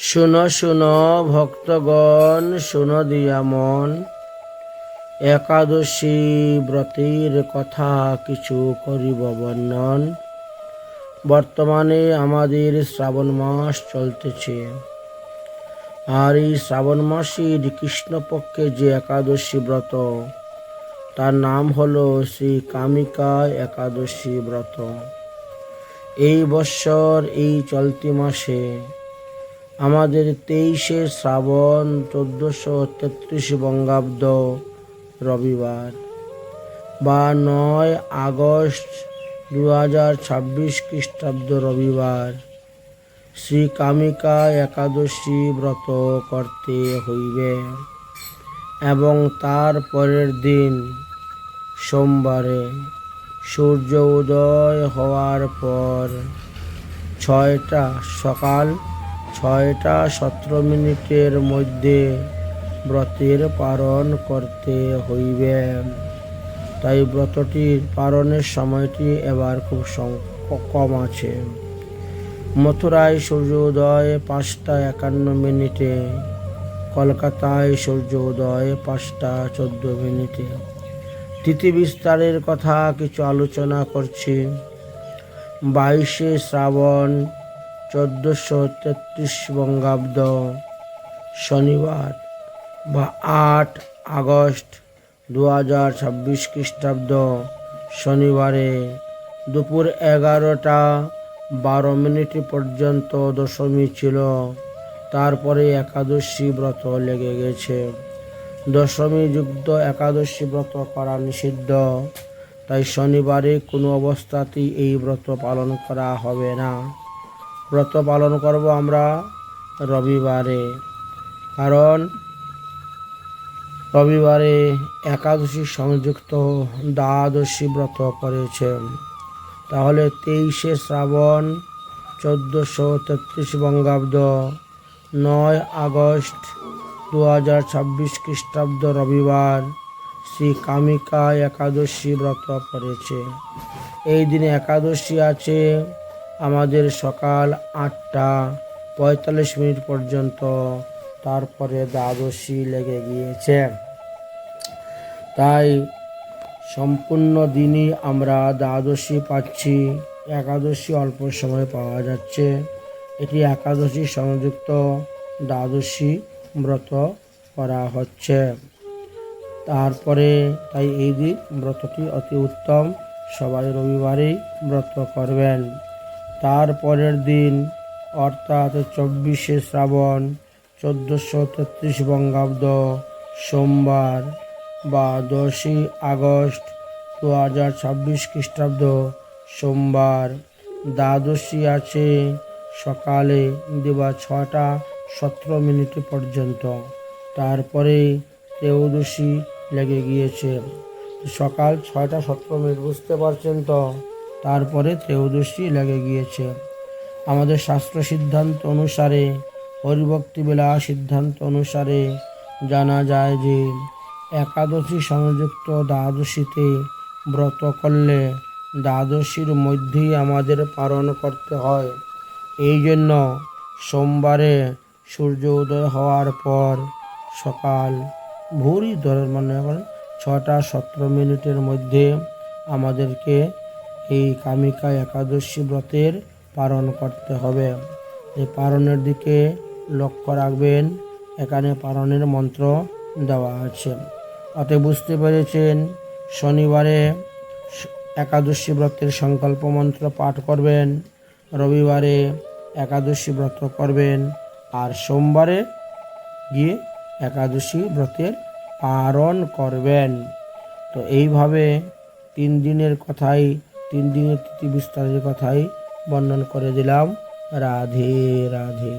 শুনো শুনো ভক্তগণ, শুনো দিয়া মন, একাদশী ব্রতের কথা কিছু করিব বর্ণন। বর্তমানে আমাদের শ্রাবণ মাস চলতেছে, আর এই শ্রাবণ মাসের কৃষ্ণপক্ষে যে একাদশী ব্রত, তার নাম হলো শ্রী কামিকা একাদশী ব্রত। এই বৎসর এই চলতি মাসে আমাদের 23শে শ্রাবণ 1433 বঙ্গাব্দ রবিবার বা 9 আগস্ট 2026 খ্রিস্টাব্দ রবিবার শ্রী কামিকা একাদশী ব্রত করতে হইবে এবং তার পরের দিন সোমবারে সূর্য উদয় হওয়ার পর সকাল 6টা 17 মিনিটের মধ্যে ব্রতের পালন করতে হইবে। তাই ব্রতটির পালনের সময়টি এবার খুব কম আছে। মথুরায় সূর্য উদয় 5টা 51 মিনিটে, কলকাতায় সূর্য উদয় 5টা 14 মিনিটে। তিথি বিস্তারের কথা কিছু আলোচনা করছি। 22শে শ্রাবণ 1433 বঙ্গাব্দ শনিবার বা 8 আগস্ট 2026 খ্রিস্টাব্দ শনিবারে দুপুর 11টা 12 মিনিট পর্যন্ত দশমী ছিল। তারপরে একাদশী ব্রত লেগে গেছে। দশমী যুক্ত একাদশী ব্রত করা নিষিদ্ধ, তাই শনিবারে কোনো অবস্থাতেই এই ব্রত পালন করা হবে না। ব্রত পালন করব আমরা রবিবারে, কারণ রবিবারে একাদশী সংযুক্ত দ্বাদশী ব্রত করেছে। তাহলে 23শে শ্রাবণ 1433 বঙ্গাব্দ 9 আগস্ট 2026 খ্রিস্টাব্দ রবিবার শ্রী কামিকা একাদশী ব্রত করেছে। এই দিনে একাদশী আছে আমাদের সকাল 8টা 45 মিনিট পর্যন্ত, তারপরে দ্বাদশী লেগে গিয়েছে। তাই সম্পূর্ণ দিনই আমরা দ্বাদশী পাচ্ছি, একাদশী অল্প সময় পাওয়া যাচ্ছে। এটি একাদশী সংযুক্ত দ্বাদশী ব্রত করা হচ্ছে। তারপরে তাই এই দিন ব্রতটি অতি উত্তম, সবাই রবিবারেই ব্রত করবেন। তারপরের দিন অর্থাৎ 24শে শ্রাবণ 1433 বঙ্গাব্দ সোমবার বা 10ই আগস্ট 2026 খ্রিস্টাব্দ সোমবার দ্বাদশী আছে সকালে দিবা 6টা 17 মিনিট পর্যন্ত। তারপরে ত্রয়োদশী লেগে গিয়েছে। সকাল 6টা 17 মিনিট, বুঝতে পারছেন তো? তারপরে ত্রয়োদশী লেগে গিয়েছে। আমাদের শাস্ত্র সিদ্ধান্ত অনুসারে, হরিভক্তি বেলা সিদ্ধান্ত অনুসারে জানা যায় যে একাদশী সংযুক্ত দ্বাদশীতে ব্রত করলে দ্বাদশীর মধ্যেই আমাদের পালন করতে হয়। এই জন্য সোমবারে সূর্য উদয় হওয়ার পর সকাল ভোরই মানে 6টা 17 মিনিটের মধ্যে আমাদেরকে এই কামিকা একাদশী ব্রতের পালন করতে হবে। এই পালনের দিকে লক্ষ্য রাখবেন, এখানে পালনের মন্ত্র দেওয়া আছে। অতএব বুঝতে পেরেছেন, শনিবারে একাদশী ব্রতের সংকল্প মন্ত্র পাঠ করবেন, রবিবারে একাদশী ব্রত করবেন, আর সোমবারে গিয়ে একাদশী ব্রতের পালন করবেন। তো এইভাবে 3 দিনের কথাই, 3 দিনের তিথি বিস্তারের কথাই বর্ণন করে দিলাম। রাধে রাধে।